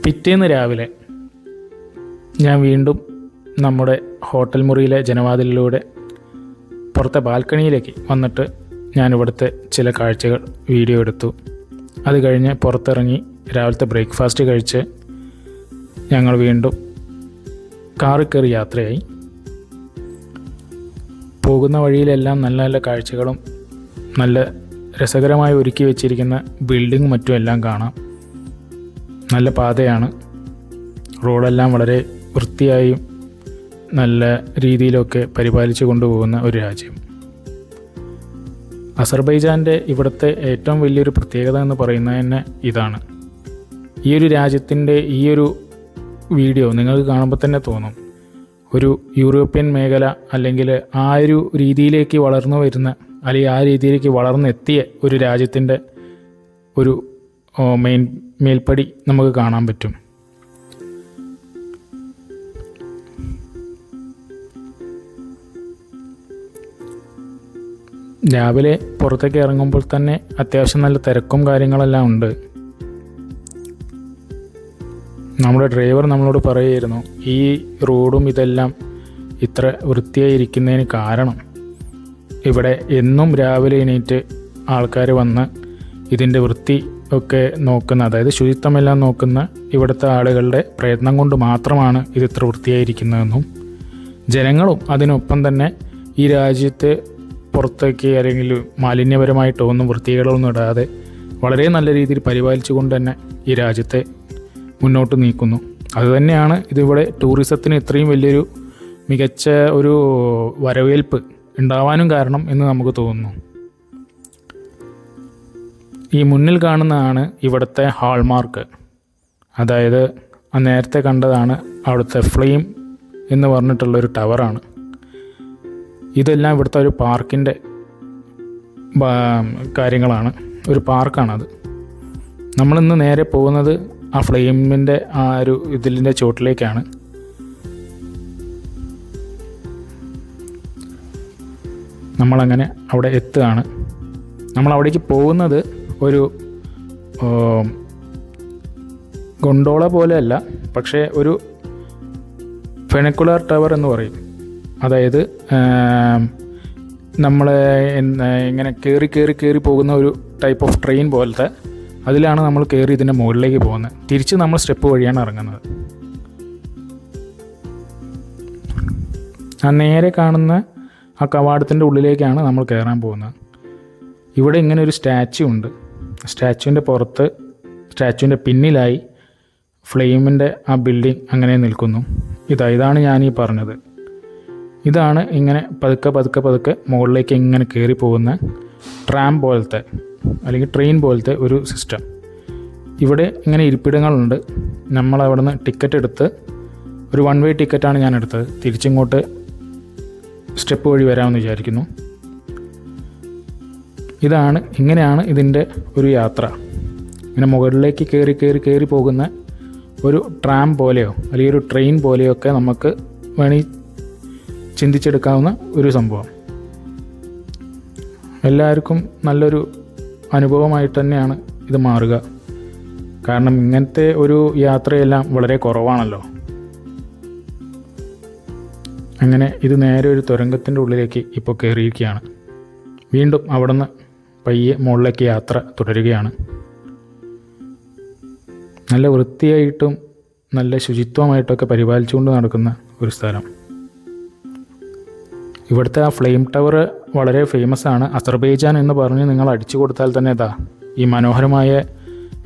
പിറ്റേന്ന് രാവിലെ ഞാൻ വീണ്ടും നമ്മുടെ ഹോട്ടൽ മുറിയിലെ ജനവാതിലിലൂടെ പുറത്തെ ബാൽക്കണിയിലേക്ക് വന്നിട്ട് ഞാനിവിടുത്തെ ചില കാഴ്ചകൾ വീഡിയോ എടുത്തു. അത് കഴിഞ്ഞ് പുറത്തിറങ്ങി രാവിലത്തെ ബ്രേക്ക്ഫാസ്റ്റ് കഴിച്ച് ഞങ്ങൾ വീണ്ടും കാറിൽ കയറി യാത്രയായി. പോകുന്ന വഴിയിലെല്ലാം നല്ല നല്ല കാഴ്ചകളും നല്ല രസകരമായി ഒരുക്കി വെച്ചിരിക്കുന്ന ബിൽഡിങ്ങും മറ്റും എല്ലാം കാണാം. നല്ല പാതയാണ്. റോഡെല്ലാം വളരെ വൃത്തിയായും നല്ല രീതിയിലൊക്കെ പരിപാലിച്ചു കൊണ്ടുപോകുന്ന ഒരു രാജ്യം. അസർബൈജാൻ്റെ ഇവിടുത്തെ ഏറ്റവും വലിയൊരു പ്രത്യേകത എന്ന് പറയുന്നത് തന്നെ ഇതാണ്. ഈ ഒരു രാജ്യത്തിൻ്റെ ഈ ഒരു വീഡിയോ നിങ്ങൾക്ക് കാണുമ്പോൾ തന്നെ തോന്നും ഒരു യൂറോപ്യൻ മേഖല അല്ലെങ്കിൽ ആ ഒരു രീതിയിലേക്ക് വളർന്നു വരുന്ന അല്ലെങ്കിൽ ആ രീതിയിലേക്ക് വളർന്നെത്തിയ ഒരു രാജ്യത്തിൻ്റെ ഒരു മേൽപ്പടി നമുക്ക് കാണാൻ പറ്റും. രാവിലെ പുറത്തേക്ക് ഇറങ്ങുമ്പോൾ തന്നെ അത്യാവശ്യം നല്ല തിരക്കും കാര്യങ്ങളെല്ലാം ഉണ്ട്. നമ്മുടെ ഡ്രൈവർ നമ്മളോട് പറയുമായിരുന്നു ഈ റോഡും ഇതെല്ലാം ഇത്ര വൃത്തിയായി ഇരിക്കുന്നതിന് കാരണം ഇവിടെ എന്നും രാവിലെ എണീറ്റ് ആൾക്കാർ വന്ന് ഇതിൻ്റെ വൃത്തി ഒക്കെ നോക്കുന്ന, അതായത് ശുചിത്വമെല്ലാം നോക്കുന്ന ഇവിടുത്തെ ആളുകളുടെ പ്രയത്നം കൊണ്ട് മാത്രമാണ് ഇത് ഇത്ര വൃത്തിയായിരിക്കുന്നതെന്നും ജനങ്ങളും അതിനൊപ്പം തന്നെ ഈ രാജ്യത്തെ പുറത്തേക്ക് അല്ലെങ്കിൽ മാലിന്യപരമായിട്ടോ ഒന്നും വൃത്തികളൊന്നും ഇടാതെ വളരെ നല്ല രീതിയിൽ പരിപാലിച്ചു കൊണ്ട് തന്നെ ഈ രാജ്യത്തെ മുന്നോട്ട് നീക്കുന്നു. അതുതന്നെയാണ് ഇതിവിടെ ടൂറിസത്തിന് ഇത്രയും വലിയൊരു മികച്ച ഒരു വരവേൽപ്പ് ഉണ്ടാവാനും കാരണം എന്ന് നമുക്ക് തോന്നുന്നു. ഈ മുന്നിൽ കാണുന്നതാണ് ഇവിടുത്തെ ഹാൾമാർക്ക്. അതായത് നേരത്തെ കണ്ടതാണ് അവിടുത്തെ ഫ്ലെയിം എന്ന് പറഞ്ഞിട്ടുള്ളൊരു ടവറാണ്. ഇതെല്ലാം ഇവിടുത്തെ ഒരു പാർക്കിൻ്റെ കാര്യങ്ങളാണ്. ഒരു പാർക്കാണത്. നമ്മളിന്ന് നേരെ പോകുന്നത് ആ ഫ്ലെയിമിൻ്റെ ആ ഒരു ഇതിലിൻ്റെ ചുവട്ടിലേക്കാണ്. നമ്മളങ്ങനെ അവിടെ എത്തുകയാണ്. നമ്മൾ അവിടേക്ക് പോകുന്നത് ഒരു ഗൊണ്ടോള പോലെയല്ല, പക്ഷേ ഒരു ഫെണിക്കുലർ ടവർ എന്ന് പറയും. അതായത് നമ്മൾ ഇങ്ങനെ കയറി പോകുന്ന ഒരു ടൈപ്പ് ഓഫ് ട്രെയിൻ പോലത്തെ, അതിലാണ് നമ്മൾ കയറി ഇതിൻ്റെ മുകളിലേക്ക് പോകുന്നത്. തിരിച്ച് നമ്മൾ സ്റ്റെപ്പ് വഴിയാണ് ഇറങ്ങുന്നത്. ആ നേരെ കാണുന്ന ആ കവാടത്തിൻ്റെ ഉള്ളിലേക്കാണ് നമ്മൾ കയറാൻ പോകുന്നത്. ഇവിടെ ഇങ്ങനെ ഒരു സ്റ്റാച്ചു ഉണ്ട്. സ്റ്റാച്ചുവിൻ്റെ പുറത്ത്, സ്റ്റാച്ചുവിൻ്റെ പിന്നിലായി ഫ്ലെയിമിൻ്റെ ആ ബിൽഡിംഗ് അങ്ങനെ നിൽക്കുന്നു. ഇതാണ് ഞാനീ പറഞ്ഞത്. ഇതാണ് ഇങ്ങനെ പതുക്കെ മുകളിലേക്ക് ഇങ്ങനെ കയറി പോകുന്ന ട്രാം പോലത്തെ അല്ലെങ്കിൽ ട്രെയിൻ പോലത്തെ ഒരു സിസ്റ്റം. ഇവിടെ ഇങ്ങനെ ഇരിപ്പിടങ്ങളുണ്ട്. നമ്മളവിടെ നിന്ന് ടിക്കറ്റ് എടുത്ത്, ഒരു 1 വേ ടിക്കറ്റാണ് ഞാൻ എടുത്തത്. തിരിച്ചിങ്ങോട്ട് സ്റ്റെപ്പ് വഴി വരാമെന്ന് വിചാരിക്കുന്നു. ഇങ്ങനെയാണ് ഇതിൻ്റെ ഒരു യാത്ര. ഇങ്ങനെ മുകളിലേക്ക് കയറി പോകുന്ന ഒരു ട്രാം പോലെയോ അല്ലെങ്കിൽ ഒരു ട്രെയിൻ പോലെയോ ഒക്കെ നമുക്ക് വേണമെങ്കിൽ ചിന്തിച്ചെടുക്കാവുന്ന ഒരു സംഭവം. എല്ലാവർക്കും നല്ലൊരു അനുഭവമായിട്ട് തന്നെയാണ് ഇത് മാറുക. കാരണം ഇങ്ങനത്തെ ഒരു യാത്രയെല്ലാം വളരെ കുറവാണല്ലോ. അങ്ങനെ ഇത് നേരെ ഒരു തുരങ്കത്തിൻ്റെ ഉള്ളിലേക്ക് ഇപ്പോൾ കയറിയിരിക്കുകയാണ്. വീണ്ടും അവിടെ നിന്ന് പയ്യെ മുകളിലേക്ക് യാത്ര തുടരുകയാണ്. നല്ല വൃത്തിയായിട്ടും നല്ല ശുചിത്വമായിട്ടൊക്കെ പരിപാലിച്ചുകൊണ്ട് നടക്കുന്ന ഒരു സ്ഥലം. ഇവിടുത്തെ ആ ഫ്ലെയിം ടവർ വളരെ ഫേമസ് ആണ്. അസർബൈജാൻ എന്ന് പറഞ്ഞ് നിങ്ങൾ അടിച്ചു കൊടുത്താൽ തന്നെ ഈ മനോഹരമായ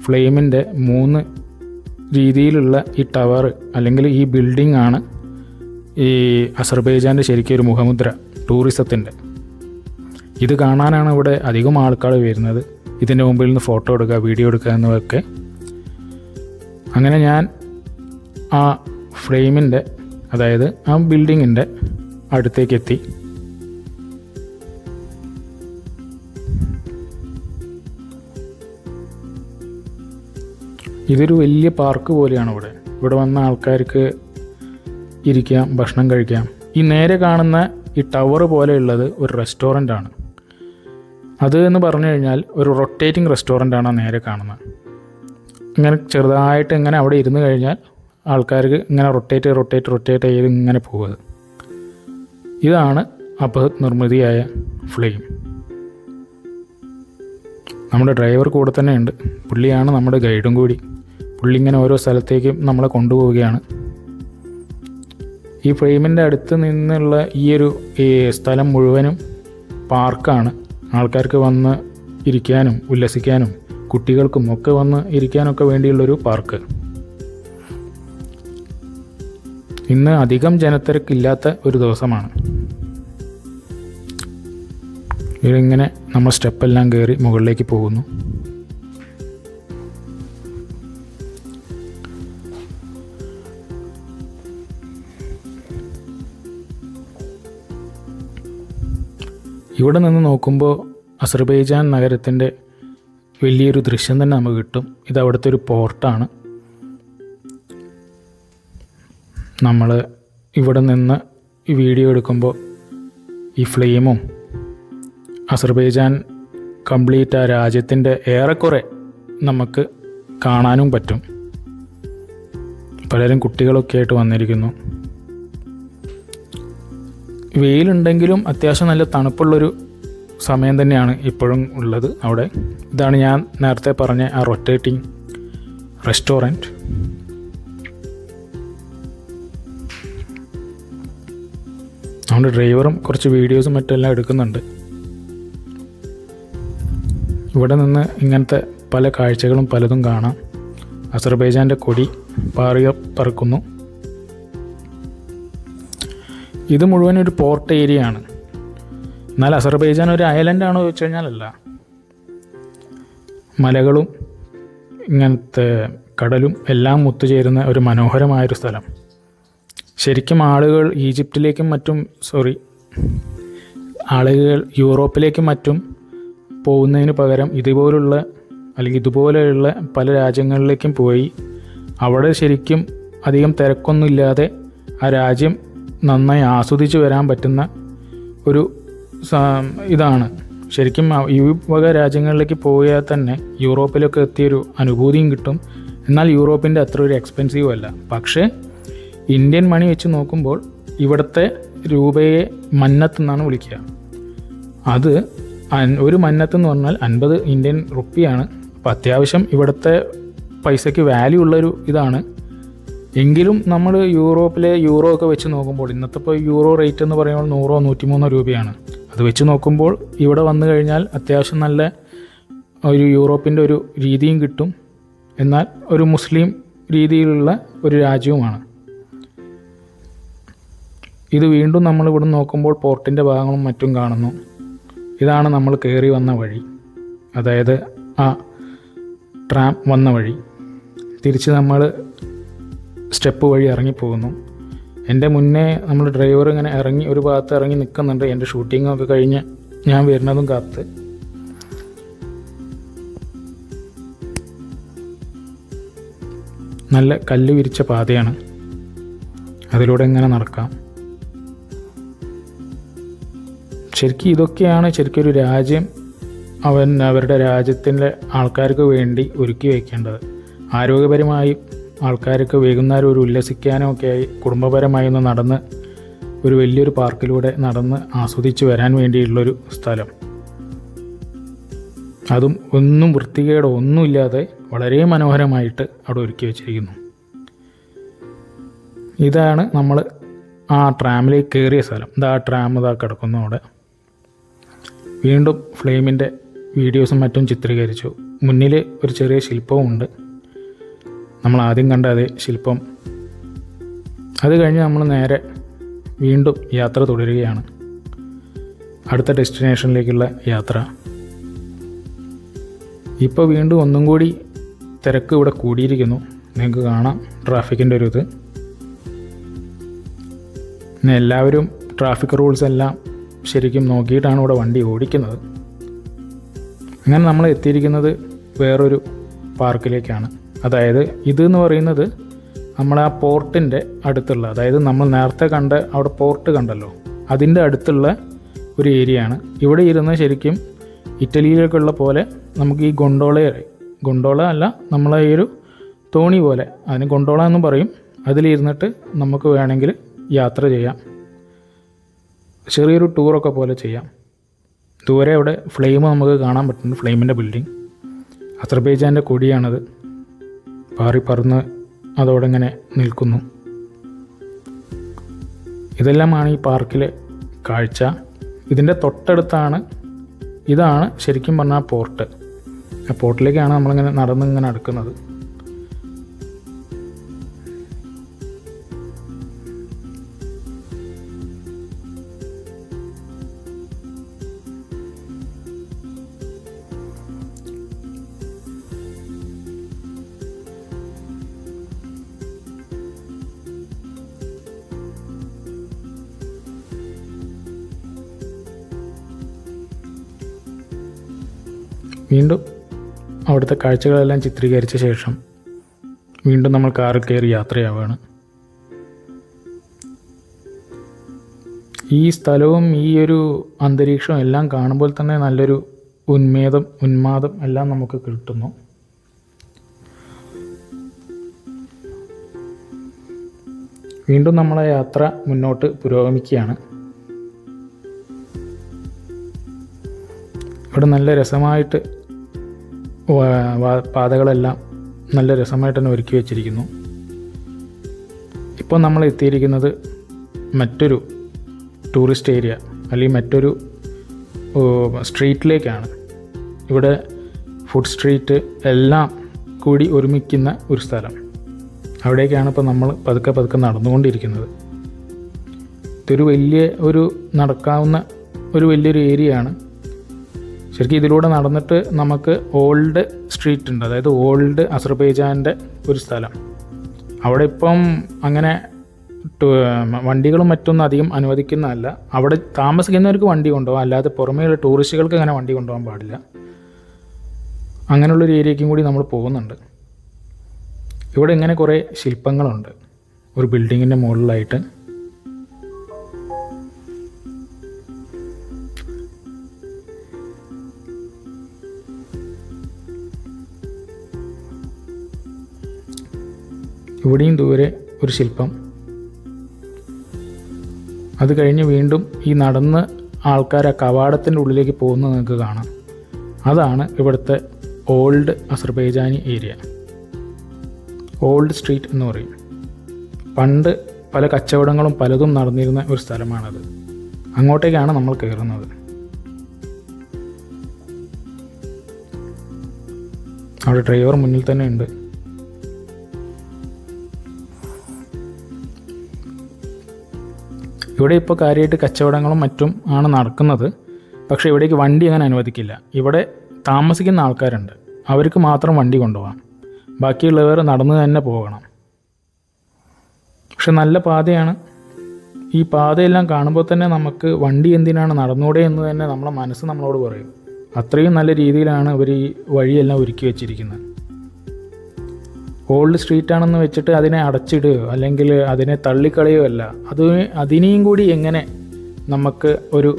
ഫ്ലെയിമിൻ്റെ 3 രീതിയിലുള്ള ഈ ടവർ അല്ലെങ്കിൽ ഈ ബിൽഡിംഗ് ആണ് ഈ അസർബൈജാൻ്റെ ശരിക്കും ഒരു മുഖമുദ്ര ടൂറിസത്തിൻ്റെ. ഇത് കാണാനാണ് ഇവിടെ അധികം ആൾക്കാർ വരുന്നത്. ഇതിൻ്റെ മുമ്പിൽ നിന്ന് ഫോട്ടോ എടുക്കുക, വീഡിയോ എടുക്കുക എന്നതൊക്കെ. അങ്ങനെ ഞാൻ ആ ഫ്ലെയിമിൻ്റെ, അതായത് ആ ബിൽഡിങ്ങിൻ്റെ അടുത്തേക്ക് എത്തി. ഇതൊരു വലിയ പാർക്ക് പോലെയാണ്. ഇവിടെ വന്ന ആൾക്കാർക്ക് ഇരിക്കാം, ഭക്ഷണം കഴിക്കാം. ഈ നേരെ കാണുന്ന ഈ ടവർ പോലെയുള്ളത് ഒരു റെസ്റ്റോറൻ്റാണ്. അത് എന്ന് പറഞ്ഞു കഴിഞ്ഞാൽ ഒരു റൊട്ടേറ്റിംഗ് റെസ്റ്റോറൻ്റാണ് നേരെ കാണുന്നത്. ഇങ്ങനെ ചെറുതായിട്ട് ഇങ്ങനെ അവിടെ ഇരുന്ന് കഴിഞ്ഞാൽ ആൾക്കാർക്ക് ഇങ്ങനെ റൊട്ടേറ്റ് ചെയ്ത് ഇങ്ങനെ പോകുന്നത്. ഇതാണ് അബഹത് നിർമ്മിതിയായ ഫ്ലെയിം. നമ്മുടെ ഡ്രൈവർ കൂടെ തന്നെ ഉണ്ട്. പുള്ളിയാണ് നമ്മുടെ ഗൈഡും കൂടി. പുള്ളി ഇങ്ങനെ ഓരോ സ്ഥലത്തേക്കും നമ്മളെ കൊണ്ടുപോവുകയാണ്. ഈ ഫ്ലെയിമിൻ്റെ അടുത്ത് നിന്നുള്ള ഈ സ്ഥലം മുഴുവനും പാർക്കാണ്. ആൾക്കാർക്ക് വന്ന് ഇരിക്കാനും ഉല്ലസിക്കാനും കുട്ടികൾക്കും ഒക്കെ വന്ന് ഇരിക്കാനൊക്കെ വേണ്ടിയുള്ളൊരു പാർക്ക്. ഇന്ന് അധികം ജനത്തിരക്കില്ലാത്ത ഒരു ദിവസമാണ്. ഇതിങ്ങനെ നമ്മൾ സ്റ്റെപ്പെല്ലാം കയറി മുകളിലേക്ക് പോകുന്നു. ഇവിടെ നിന്ന് നോക്കുമ്പോൾ അസർബൈജാൻ നഗരത്തിൻ്റെ വലിയൊരു ദൃശ്യം തന്നെ നമുക്ക് കിട്ടും. ഇത് അവിടുത്തെ ഒരു പോർട്ടാണ്. നമ്മൾ ഇവിടെ നിന്ന് ഈ വീഡിയോ എടുക്കുമ്പോൾ ഈ ഫ്ലെയിമും അസർബൈജാൻ കംപ്ലീറ്റ് ആ രാജ്യത്തിൻ്റെ ഏറെക്കുറെ നമുക്ക് കാണാനും പറ്റും. പലരും കുട്ടികളൊക്കെ ആയിട്ട് വന്നിരിക്കുന്നു. വെയിലുണ്ടെങ്കിലും അത്യാവശ്യം നല്ല തണുപ്പുള്ളൊരു സമയം തന്നെയാണ് ഇപ്പോഴും ഉള്ളത് അവിടെ. ഇതാണ് ഞാൻ നേരത്തെ പറഞ്ഞ ആ റൊട്ടേറ്റിംഗ് റെസ്റ്റോറൻറ്റ്. നമ്മുടെ ഡ്രൈവറും കുറച്ച് വീഡിയോസും മറ്റെല്ലാം എടുക്കുന്നുണ്ട്. ഇവിടെ നിന്ന് ഇങ്ങനത്തെ പല കാഴ്ചകളും പലതും കാണാം. അസർബൈജാൻ്റെ കൊടി പറക്കുന്നു. ഇത് മുഴുവൻ ഒരു പോർട്ട് ഏരിയ ആണ്. എന്നാൽ അസർബൈജാൻ ഒരു ഐലൻഡാണോ ചോദിച്ചു കഴിഞ്ഞാലല്ല. മലകളും ഇങ്ങനത്തെ കടലും എല്ലാം ഒത്തുചേരുന്ന ഒരു മനോഹരമായൊരു സ്ഥലം. ശരിക്കും ആളുകൾ ഈജിപ്തിലേക്കും മറ്റും ആളുകൾ യൂറോപ്പിലേക്കും മറ്റും പോകുന്നതിന് പകരം ഇതുപോലെയുള്ള പല രാജ്യങ്ങളിലേക്കും പോയി അവിടെ ശരിക്കും അധികം തിരക്കൊന്നുമില്ലാതെ ആ രാജ്യം നന്നായി ആസ്വദിച്ച് വരാൻ പറ്റുന്ന ഒരു ഇതാണ്. ശരിക്കും ഈ വക രാജ്യങ്ങളിലേക്ക് പോയാൽ തന്നെ യൂറോപ്പിലൊക്കെ എത്തിയൊരു അനുഭൂതിയും കിട്ടും. എന്നാൽ യൂറോപ്പിൻ്റെ അത്ര ഒരു എക്സ്പെൻസീവും അല്ല. പക്ഷേ ഇന്ത്യൻ മണി വെച്ച് നോക്കുമ്പോൾ ഇവിടുത്തെ രൂപയെ മന്നത്ത് എന്നാണ് വിളിക്കുക. അത് ഒരു മന്നത്ത് എന്ന് പറഞ്ഞാൽ 50 ഇന്ത്യൻ റുപ്പിയാണ്. അപ്പോൾ അത്യാവശ്യം ഇവിടുത്തെ പൈസയ്ക്ക് വാല്യൂ ഉള്ളൊരു ഇതാണ്. എങ്കിലും നമ്മൾ യൂറോപ്പിലെ യൂറോ ഒക്കെ വെച്ച് നോക്കുമ്പോൾ ഇന്നത്തെ ഇപ്പോൾ യൂറോ റേറ്റ് എന്ന് പറയുമ്പോൾ 100-103 രൂപയാണ്. അത് വെച്ച് നോക്കുമ്പോൾ ഇവിടെ വന്നു കഴിഞ്ഞാൽ അത്യാവശ്യം നല്ല ഒരു യൂറോപ്പിൻ്റെ ഒരു രീതിയും കിട്ടും. എന്നാൽ ഒരു മുസ്ലിം രീതിയിലുള്ള ഒരു രാജ്യവുമാണ്. ഇത് വീണ്ടും നമ്മൾ ഇവിടെ നോക്കുമ്പോൾ പോർട്ടിൻ്റെ ഭാഗങ്ങളും മറ്റും കാണുന്നു. ഇതാണ് നമ്മൾ കയറി വന്ന വഴി, അതായത് ആ ട്രാം വന്ന വഴി. തിരിച്ച് നമ്മൾ സ്റ്റെപ്പ് വഴി ഇറങ്ങിപ്പോകുന്നു. എൻ്റെ മുന്നേ നമ്മൾ ഡ്രൈവർ ഇങ്ങനെ ഒരു ഭാഗത്ത് ഇറങ്ങി നിൽക്കുന്നുണ്ട്. എൻ്റെ ഷൂട്ടിങ്ങൊക്കെ കഴിഞ്ഞ് ഞാൻ വരുന്നതും കാത്ത്. നല്ല കല്ല് വിരിച്ച പാതയാണ്, അതിലൂടെ ഇങ്ങനെ നടക്കാം. ശരിക്കും ഇതൊക്കെയാണ് ശരിക്കും ഒരു രാജ്യം അവരുടെ രാജ്യത്തിൻ്റെ ആൾക്കാർക്ക് വേണ്ടി ഒരുക്കി വയ്ക്കേണ്ടത്. ആരോഗ്യപരമായി ആൾക്കാർക്ക് വൈകുന്നേരം ഒരു ഉല്ലസിക്കാനും ഒക്കെ ആയി കുടുംബപരമായി ഒന്ന് നടന്ന് ഒരു വലിയൊരു പാർക്കിലൂടെ നടന്ന് ആസ്വദിച്ച് വരാൻ വേണ്ടിയുള്ളൊരു സ്ഥലം. അതും ഒന്നും വൃത്തികേടോ ഒന്നുമില്ലാതെ വളരെ മനോഹരമായിട്ട് അവിടെ ഒരുക്കി വെച്ചിരിക്കുന്നു. ഇതാണ് നമ്മൾ ആ ട്രാമിലേക്ക് കയറിയ സ്ഥലം. ഇതാ ട്രാം ഇതാ കിടക്കുന്നു അവിടെ. വീണ്ടും ഫ്ലെയിമിൻ്റെ വീഡിയോസും മറ്റും ചിത്രീകരിച്ചു. മുന്നിൽ ഒരു ചെറിയ ശില്പവും ഉണ്ട്, നമ്മൾ ആദ്യം കണ്ട അതേ ശില്പം. അത് കഴിഞ്ഞ് നമ്മൾ നേരെ വീണ്ടും യാത്ര തുടരുകയാണ്, അടുത്ത ഡെസ്റ്റിനേഷനിലേക്കുള്ള യാത്ര. ഇപ്പോൾ വീണ്ടും ഒന്നും കൂടി തിരക്ക് ഇവിടെ കൂടിയിരിക്കുന്നു. നിങ്ങൾക്ക് കാണാം ട്രാഫിക്കിൻ്റെ ഒരു ഇത്. പിന്നെ എല്ലാവരും ട്രാഫിക് റൂൾസ് എല്ലാം ശരിക്കും നോക്കിയിട്ടാണ് ഇവിടെ വണ്ടി ഓടിക്കുന്നത്. അങ്ങനെ നമ്മൾ എത്തിയിരിക്കുന്നത് വേറൊരു പാർക്കിലേക്കാണ്. അതായത് ഇതെന്ന് പറയുന്നത് നമ്മൾ ആ പോർട്ടിൻ്റെ അടുത്തുള്ള, അതായത് നമ്മൾ നേരത്തെ കണ്ട അവിടെ പോർട്ട് കണ്ടല്ലോ, അതിൻ്റെ അടുത്തുള്ള ഒരു ഏരിയയാണ്. ഇവിടെ ഇരുന്ന് ശരിക്കും ഇറ്റലിയിലേക്കുള്ള പോലെ നമുക്ക് ഈ ഗൊണ്ടോള അല്ല, നമ്മളെ ഈ ഒരു തോണി പോലെ, അതിന് gondola എന്നും പറയും. അതിലിരുന്നിട്ട് നമുക്ക് വേണമെങ്കിൽ യാത്ര ചെയ്യാം, ചെറിയൊരു ടൂറൊക്കെ പോലെ ചെയ്യാം. ദൂരെ അവിടെ ഫ്ലെയിം നമുക്ക് കാണാൻ പറ്റുന്നുണ്ട്, ഫ്ലെയിമിൻ്റെ ബിൽഡിംഗ്. അസർബൈജാൻ്റെ കൊടിയാണത്, പാറി പറന്ന് അതോടെ ഇങ്ങനെ നിൽക്കുന്നു. ഇതെല്ലാമാണ് ഈ പാർക്കിലെ കാഴ്ച. ഇതിൻ്റെ തൊട്ടടുത്താണ്, ഇതാണ് ശരിക്കും പറഞ്ഞാൽ പോർട്ട്. ആ പോർട്ടിലേക്കാണ് നമ്മളിങ്ങനെ നടന്നിങ്ങനെ അടുക്കുന്നത്. വീണ്ടും അവിടുത്തെ കാഴ്ചകളെല്ലാം ചിത്രീകരിച്ച ശേഷം വീണ്ടും നമ്മൾ കാറിൽ കയറി യാത്രയാവുകയാണ്. ഈ സ്ഥലവും ഈ ഒരു അന്തരീക്ഷവും എല്ലാം കാണുമ്പോൾ തന്നെ നല്ലൊരു ഉന്മാദം എല്ലാം നമുക്ക് കിട്ടുന്നു. വീണ്ടും നമ്മളെ യാത്ര മുന്നോട്ട് പുരോഗമിക്കുകയാണ്. ഇവിടെ നല്ല രസമായിട്ട് പാതകളെല്ലാം നല്ല രസമായിട്ട് തന്നെ ഒരുക്കി വെച്ചിരിക്കുന്നു. ഇപ്പോൾ നമ്മൾ എത്തിയിരിക്കുന്നത് മറ്റൊരു ടൂറിസ്റ്റ് ഏരിയ അല്ലെങ്കിൽ മറ്റൊരു സ്ട്രീറ്റിലേക്കാണ്. ഇവിടെ ഫുഡ് സ്ട്രീറ്റ് എല്ലാം കൂടി ഒരുമിക്കുന്ന ഒരു സ്ഥലം. അവിടേക്കാണ് ഇപ്പോൾ നമ്മൾ പതുക്കെ നടന്നുകൊണ്ടിരിക്കുന്നത്. ഇതൊരു നടക്കാവുന്ന വലിയൊരു ഏരിയയാണ്. ശരിക്കും ഇതിലൂടെ നടന്നിട്ട് നമുക്ക് ഓൾഡ് സ്ട്രീറ്റ് ഉണ്ട്, അതായത് ഓൾഡ് അസർബൈജാൻ്റെ ഒരു സ്ഥലം. അവിടെ ഇപ്പം അങ്ങനെ വണ്ടികളും മറ്റൊന്നും അധികം അനുവദിക്കുന്നതല്ല. അവിടെ താമസിക്കുന്നവർക്ക് വണ്ടി കൊണ്ടുപോകാം, അല്ലാതെ പുറമേയുള്ള ടൂറിസ്റ്റുകൾക്ക് അങ്ങനെ വണ്ടി കൊണ്ടുപോകാൻ പാടില്ല. അങ്ങനെയുള്ളൊരു ഏരിയയ്ക്കും കൂടി നമ്മൾ പോകുന്നുണ്ട്. ഇവിടെ ഇങ്ങനെ കുറേ ശില്പങ്ങളുണ്ട് ഒരു ബിൽഡിങ്ങിൻ്റെ മുകളിലായിട്ട്. ഇവിടെയും ദൂരെ ഒരു ശില്പം. അത് കഴിഞ്ഞ് വീണ്ടും ഈ നടന്ന് ആൾക്കാർ ആ കവാടത്തിൻ്റെ ഉള്ളിലേക്ക് പോകുന്നത് നിങ്ങൾക്ക് കാണാം. അതാണ് ഇവിടുത്തെ old Azerbaijani area, old street എന്ന് പറയും. പണ്ട് പല കച്ചവടങ്ങളും പലതും നടന്നിരുന്ന ഒരു സ്ഥലമാണത്. അങ്ങോട്ടേക്കാണ് നമ്മൾ കയറുന്നത്. അവിടെ ഡ്രൈവർ മുന്നിൽ തന്നെ ഉണ്ട്. ഇവിടെ ഇപ്പോൾ കാര്യമായിട്ട് കച്ചവടങ്ങളും മറ്റും ആണ് നടക്കുന്നത്. പക്ഷേ ഇവിടേക്ക് വണ്ടി അങ്ങനെ അനുവദിക്കില്ല. ഇവിടെ താമസിക്കുന്ന ആൾക്കാരുണ്ട്, അവർക്ക് മാത്രം വണ്ടി കൊണ്ടുപോകാം, ബാക്കിയുള്ളവർ നടന്ന് തന്നെ പോകണം. പക്ഷെ നല്ല പാതയാണ്. ഈ പാതയെല്ലാം കാണുമ്പോൾ തന്നെ നമുക്ക് വണ്ടി എന്തിനാണ്, നടന്നൂടെ എന്ന് തന്നെ നമ്മളെ മനസ്സ് നമ്മളോട് പറയും. അത്രയും നല്ല രീതിയിലാണ് അവർ ഈ വഴിയെല്ലാം ഒരുക്കി വെച്ചിരിക്കുന്നത്. ഓൾഡ് സ്ട്രീറ്റാണെന്ന് വെച്ചിട്ട് അതിനെ അടച്ചിടുകയോ അല്ലെങ്കിൽ അതിനെ തള്ളിക്കളയോ അല്ല. അതിനെയും കൂടി എങ്ങനെ നമുക്ക് ഒരു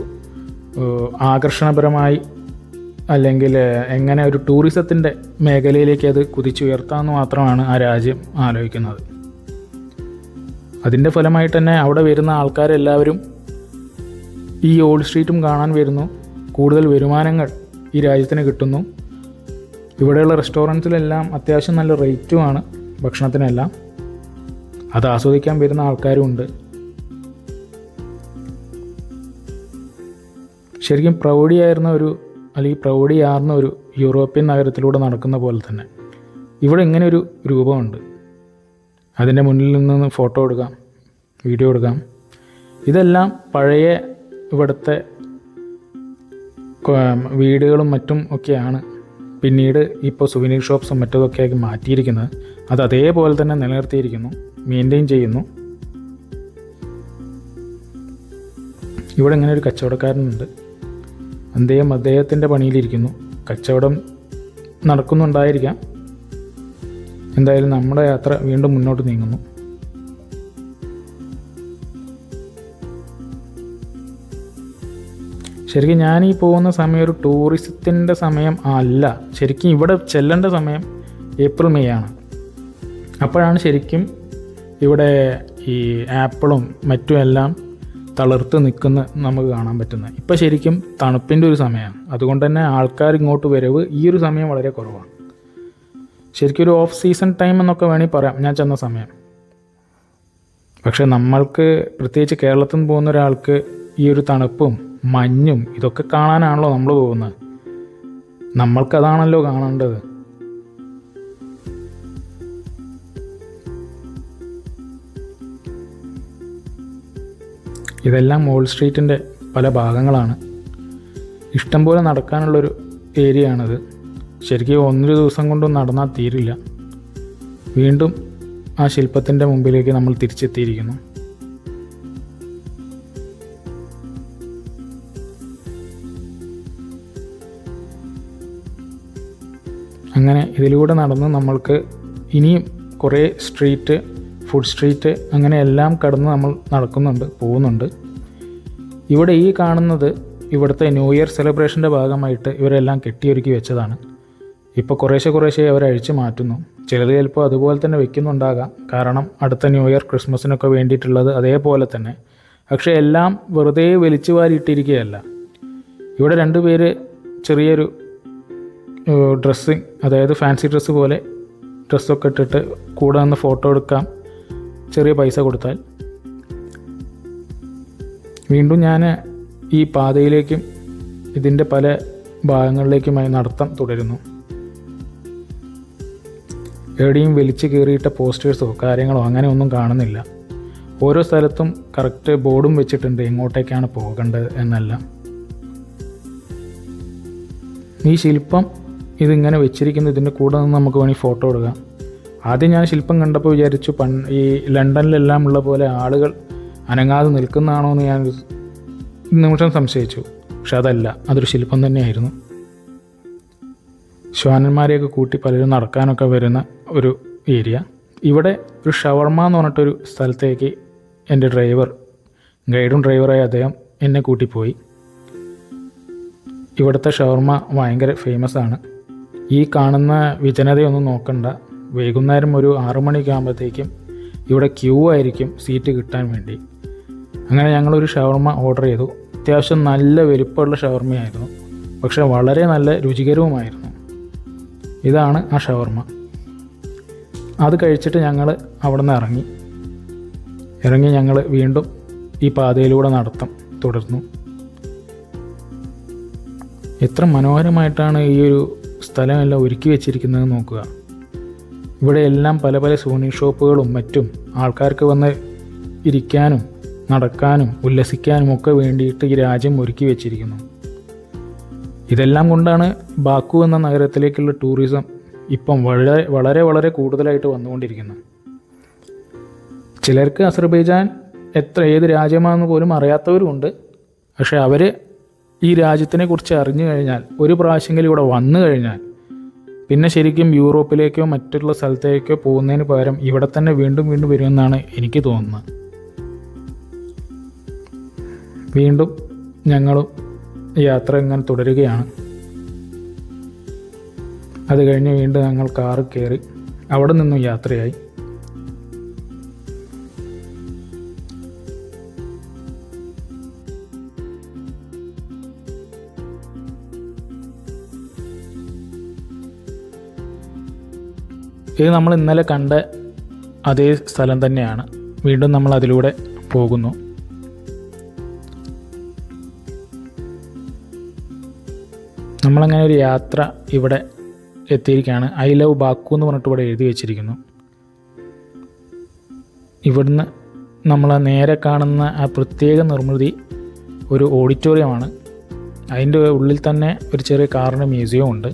ആകർഷണപരമായി അല്ലെങ്കിൽ എങ്ങനെ ഒരു ടൂറിസത്തിൻ്റെ മേഖലയിലേക്ക് അത് കുതിച്ചുയർത്താമെന്ന് മാത്രമാണ് ആ രാജ്യം ആലോചിക്കുന്നത്. അതിൻ്റെ ഫലമായിട്ട് തന്നെ അവിടെ വരുന്ന ആൾക്കാരെല്ലാവരും ഈ ഓൾഡ് സ്ട്രീറ്റും കാണാൻ വരുന്നു. കൂടുതൽ വരുമാനങ്ങൾ ഈ രാജ്യത്തിന് കിട്ടുന്നു. ഇവിടെയുള്ള റെസ്റ്റോറൻറ്റ്സിലെല്ലാം അത്യാവശ്യം നല്ല റേറ്റുമാണ് ഭക്ഷണത്തിനെല്ലാം. അത് ആസ്വദിക്കാൻ വരുന്ന ആൾക്കാരും ഉണ്ട്. ശരിക്കും പ്രൗഢിയാർന്ന ഒരു യൂറോപ്യൻ നഗരത്തിലൂടെ നടക്കുന്ന പോലെ തന്നെ ഇവിടെ ഇങ്ങനെ ഒരു രൂപമുണ്ട്. അതിൻ്റെ മുന്നിൽ നിന്ന് ഫോട്ടോ എടുക്കാം, വീഡിയോ എടുക്കാം. ഇതെല്ലാം പഴയ ഇവിടുത്തെ വീടുകളും മറ്റും ഒക്കെയാണ്. പിന്നീട് ഇപ്പോൾ സുവനീർ ഷോപ്സും മറ്റതൊക്കെയാക്കി മാറ്റിയിരിക്കുന്നത്. അത് അതേപോലെ തന്നെ നിലനിർത്തിയിരിക്കുന്നു, മെയിൻറ്റെയിൻ ചെയ്യുന്നു. ഇവിടെ ഇങ്ങനെ ഒരു കച്ചവടക്കാരനുണ്ട്. അദ്ദേഹത്തിൻ്റെ പണിയിലിരിക്കുന്നു. കച്ചവടം നടക്കുന്നുണ്ടായിരിക്കാം. എന്തായാലും നമ്മുടെ യാത്ര വീണ്ടും മുന്നോട്ട് നീങ്ങുന്നു. ശരിക്കും ഞാനീ പോകുന്ന സമയം ഒരു ടൂറിസത്തിൻ്റെ സമയം അല്ല. ശരിക്കും ഇവിടെ ചെല്ലേണ്ട സമയം ഏപ്രിൽ മെയ് ആണ്. അപ്പോഴാണ് ശരിക്കും ഇവിടെ ഈ ആപ്പിളും മറ്റും എല്ലാം തളിർത്ത് നിൽക്കുന്ന നമുക്ക് കാണാൻ പറ്റുന്നത്. ഇപ്പോൾ ശരിക്കും തണുപ്പിൻ്റെ ഒരു സമയമാണ്, അതുകൊണ്ട് തന്നെ ആൾക്കാർ ഇങ്ങോട്ട് വരവ് ഈ ഒരു സമയം വളരെ കുറവാണ്. ശരിക്കും ഒരു ഓഫ് സീസൺ ടൈം എന്നൊക്കെ വേണമെങ്കിൽ പറയാം ഞാൻ ചെന്ന സമയം. പക്ഷേ നമ്മൾക്ക് പ്രത്യേകിച്ച് കേരളത്തിൽ നിന്ന് പോകുന്ന ഒരാൾക്ക് ഈ ഒരു തണുപ്പും മഞ്ഞും ഇതൊക്കെ കാണാനാണല്ലോ നമ്മൾ പോകുന്നത്. നമ്മൾക്കതാണല്ലോ കാണേണ്ടത്. ഇതെല്ലാം മോൾ സ്ട്രീറ്റിൻ്റെ പല ഭാഗങ്ങളാണ്. ഇഷ്ടംപോലെ നടക്കാനുള്ളൊരു ഏരിയ ആണിത്. ശരിക്കും ഒന്നൊരു ദിവസം കൊണ്ടൊന്നും നടന്നാൽ തീരില്ല. വീണ്ടും ആ ശില്പത്തിൻ്റെ മുമ്പിലേക്ക് നമ്മൾ തിരിച്ചെത്തിയിരിക്കുന്നു. അങ്ങനെ ഇതിലൂടെ നടന്ന് നമ്മൾക്ക് ഇനിയും കുറേ സ്ട്രീറ്റ്, ഫുഡ് സ്ട്രീറ്റ്, അങ്ങനെ എല്ലാം കടന്ന് നമ്മൾ പോകുന്നുണ്ട്. ഇവിടെ ഈ കാണുന്നത് ഇവിടുത്തെ ന്യൂ ഇയർ സെലിബ്രേഷൻ്റെ ഭാഗമായിട്ട് ഇവരെല്ലാം കെട്ടിയൊരുക്കി വെച്ചതാണ്. ഇപ്പോൾ കുറേശ്ശെ അവർ അഴിച്ചു മാറ്റുന്നു. ചിലത് ചിലപ്പോൾ അതുപോലെ തന്നെ വെക്കുന്നുണ്ടാകാം, കാരണം അടുത്ത ന്യൂ ഇയർ ക്രിസ്മസിനൊക്കെ വേണ്ടിയിട്ടുള്ളത് അതേപോലെ തന്നെ. പക്ഷേ എല്ലാം വെറുതെ വലിച്ചു വാരിയിട്ടിരിക്കുകയല്ല. ഇവിടെ 2 പേര് ചെറിയൊരു ഡ്രസ്സിങ്, അതായത് ഫാൻസി ഡ്രസ്സ് പോലെ ഡ്രസ്സൊക്കെ ഇട്ടിട്ട് കൂടെ നിന്ന് ഫോട്ടോ എടുക്കാം, ചെറിയ പൈസ കൊടുത്താൽ. വീണ്ടും ഞാൻ ഈ പാതയിലേക്കും ഇതിൻ്റെ പല ഭാഗങ്ങളിലേക്കുമായി നടത്തം തുടരുന്നു. എവിടെയും വലിച്ചു കയറിയിട്ട പോസ്റ്റേഴ്സോ കാര്യങ്ങളോ അങ്ങനെ ഒന്നും കാണുന്നില്ല. ഓരോ സ്ഥലത്തും കറക്റ്റ് ബോർഡും വെച്ചിട്ടുണ്ട് എങ്ങോട്ടേക്കാണ് പോകേണ്ടത് എന്നെല്ലാം. ഈ ശില്പം ഇതിങ്ങനെ വെച്ചിരിക്കുന്ന ഇതിൻ്റെ കൂടെ നിന്ന് നമുക്ക് വേണമെങ്കിൽ ഫോട്ടോ എടുക്കാം. ആദ്യം ഞാൻ ശില്പം കണ്ടപ്പോൾ വിചാരിച്ചു ഈ ലണ്ടനിലെല്ലാം ഉള്ള പോലെ ആളുകൾ അനങ്ങാതെ നിൽക്കുന്നതാണോ എന്ന് ഞാൻ നിമിഷം സംശയിച്ചു. പക്ഷെ അതല്ല, അതൊരു ശില്പം തന്നെയായിരുന്നു. ശ്വാനന്മാരെയൊക്കെ കൂട്ടി പലരും നടക്കാനൊക്കെ വരുന്ന ഒരു ഏരിയ. ഇവിടെ ഒരു ഷവർമ എന്ന് പറഞ്ഞിട്ടൊരു സ്ഥലത്തേക്ക് എൻ്റെ ഗൈഡും ഡ്രൈവറായ അദ്ദേഹം എന്നെ കൂട്ടിപ്പോയി. ഇവിടുത്തെ ഷവർമ ഭയങ്കര ഫേമസ് ആണ്. ഈ കാണുന്ന വിജനതയൊന്നും നോക്കണ്ട. വൈകുന്നേരം ഒരു 6 മണിയൊക്കെ ആകുമ്പോഴത്തേക്കും ഇവിടെ ക്യൂ ആയിരിക്കും സീറ്റ് കിട്ടാൻ വേണ്ടി. അങ്ങനെ ഞങ്ങളൊരു ഷവർമ ഓർഡർ ചെയ്തു. അത്യാവശ്യം നല്ല വലുപ്പമുള്ള ഷവർമയായിരുന്നു, പക്ഷേ വളരെ നല്ല രുചികരവുമായിരുന്നു. ഇതാണ് ആ ഷവർമ. അത് കഴിച്ചിട്ട് ഞങ്ങൾ അവിടെ നിന്ന് ഇറങ്ങി ഞങ്ങൾ വീണ്ടും ഈ പാതയിലൂടെ നടത്തം തുടർന്നു. എത്ര മനോഹരമായിട്ടാണ് ഈ ഒരു സ്ഥലമെല്ലാം ഒരുക്കി വെച്ചിരിക്കുന്നത് നോക്കുക. ഇവിടെ എല്ലാം പല പല സൂണി ഷോപ്പുകളും മറ്റും ആൾക്കാർക്ക് വന്ന് ഇരിക്കാനും നടക്കാനും ഉല്ലസിക്കാനും ഒക്കെ വേണ്ടിയിട്ട് ഈ രാജ്യം ഒരുക്കി വെച്ചിരിക്കുന്നു. ഇതെല്ലാം കൊണ്ടാണ് ബാക്കു എന്ന നഗരത്തിലേക്കുള്ള ടൂറിസം ഇപ്പം വളരെ വളരെ കൂടുതലായിട്ട് വന്നുകൊണ്ടിരിക്കുന്നത്. ചിലർക്ക് അസർബൈജാൻ ഏത് രാജ്യമാണെന്ന് പോലും അറിയാത്തവരുമുണ്ട്. പക്ഷേ അവർ ഈ രാജ്യത്തിനെക്കുറിച്ച് അറിഞ്ഞു കഴിഞ്ഞാൽ, ഒരു പ്രാവശ്യമെങ്കിലും ഇവിടെ വന്നു കഴിഞ്ഞാൽ, പിന്നെ ശരിക്കും യൂറോപ്പിലേക്കോ മറ്റുള്ള സ്ഥലത്തേക്കോ പോകുന്നതിന് പകരം ഇവിടെ തന്നെ വീണ്ടും വരുമെന്നാണ് എനിക്ക് തോന്നുന്നത്. വീണ്ടും ഞങ്ങളും യാത്ര ഇങ്ങനെ തുടരുകയാണ്. അത് കഴിഞ്ഞ് വീണ്ടും ഞങ്ങൾ കാറ് കയറി അവിടെ നിന്നും യാത്രയായി. ഇത് നമ്മൾ ഇന്നലെ കണ്ട അതേ സ്ഥലം തന്നെയാണ്. വീണ്ടും നമ്മൾ അതിലൂടെ പോകുന്നു. നമ്മളങ്ങനെ ഒരു യാത്ര ഇവിടെ എത്തിയിരിക്കുകയാണ്. ഐ ലവ് ബാക്കു എന്ന് പറഞ്ഞിട്ട് ഇവിടെ എഴുതി വെച്ചിരിക്കുന്നു. ഇവിടുന്ന് നമ്മൾ നേരെ കാണുന്ന ആ പ്രത്യേക നിർമ്മിതി ഒരു ഓഡിറ്റോറിയമാണ്. അതിൻ്റെ ഉള്ളിൽ തന്നെ ഒരു ചെറിയ കാറിൻ്റെ മ്യൂസിയം ഉണ്ട്.